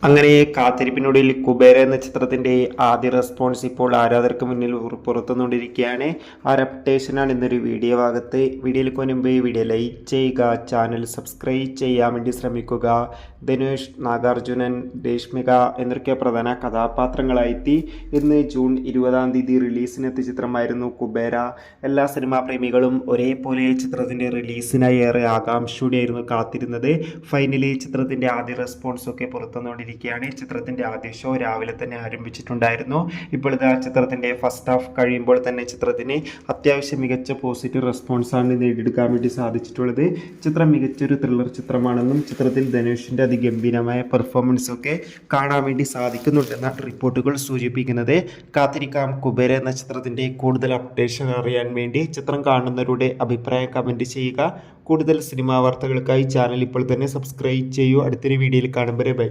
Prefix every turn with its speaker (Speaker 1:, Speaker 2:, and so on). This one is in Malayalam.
Speaker 1: അങ്ങനെ കാത്തിരിപ്പിനൊടുവിൽ കുബേര എന്ന ചിത്രത്തിന്റെ ആദ്യ റെസ്പോൺസ് ഇപ്പോൾ ആരാധകർക്ക് മുന്നിൽ പുറത്തുകൊണ്ടിരിക്കുകയാണ്. ആ റെപ്റ്റേഷനാണ് ഇന്നൊരു വീഡിയോ ഭാഗത്ത്. വീഡിയോയിലേക്ക് മുൻപ് വീഡിയോ ലൈക്ക് ചെയ്യുക, ചാനൽ സബ്സ്ക്രൈബ് ചെയ്യാൻ വേണ്ടി ശ്രമിക്കുക. ധനുഷ്, നാഗാർജുനൻ, രേഷ്മിക എന്നൊക്കെ പ്രധാന കഥാപാത്രങ്ങളായെത്തി. ഇന്ന് ജൂൺ 20 റിലീസിനെത്തിയ ചിത്രമായിരുന്നു കുബേര. എല്ലാ സിനിമാ പ്രേമികളും ഒരേപോലെ ചിത്രത്തിന്റെ റിലീസിനായി ഏറെ ആകാംക്ഷയോടെയായിരുന്നു കാത്തിരുന്നത്. ഫൈനലി ചിത്രത്തിന്റെ ആദ്യ റെസ്പോൺസ് ഒക്കെ പുറത്തുകൊണ്ടിരിക്കുകയാണ്. ചിത്രത്തിന്റെ ആദ്യ ഷോ രാവിലെ തന്നെ ആരംഭിച്ചിട്ടുണ്ടായിരുന്നു. ഇപ്പോൾ ഇതാ ചിത്രത്തിന്റെ ഫസ്റ്റ് ഹാഫ് കഴിയുമ്പോൾ തന്നെ ചിത്രത്തിന് അത്യാവശ്യം മികച്ച പോസിറ്റീവ് റെസ്പോൺസാണ് നേടിയെടുക്കാൻ വേണ്ടി സാധിച്ചിട്ടുള്ളത്. ചിത്രം മികച്ചൊരു ത്രില്ലർ ചിത്രമാണെന്നും ചിത്രത്തിൽ ധനുഷിന്റെ അതിഗംഭീരമായ പെർഫോമൻസ് ഒക്കെ കാണാൻ വേണ്ടി സാധിക്കുന്നുണ്ടെന്നാണ് റിപ്പോർട്ടുകൾ സൂചിപ്പിക്കുന്നത്. കാത്തിരിക്കാം കുബേര എന്ന ചിത്രത്തിന്റെ കൂടുതൽ അപ്ഡേഷൻ അറിയാൻ വേണ്ടി. ചിത്രം കാണുന്നവരുടെ അഭിപ്രായം കമന്റ് ചെയ്യുക. കൂടുതൽ സിനിമാ വാർത്തകൾക്കായി ചാനൽ ഇപ്പോൾ തന്നെ സബ്സ്ക്രൈബ് ചെയ്യൂ. അടുത്തൊരു വീഡിയോയിൽ കാണുമ്പോൾ ബൈ.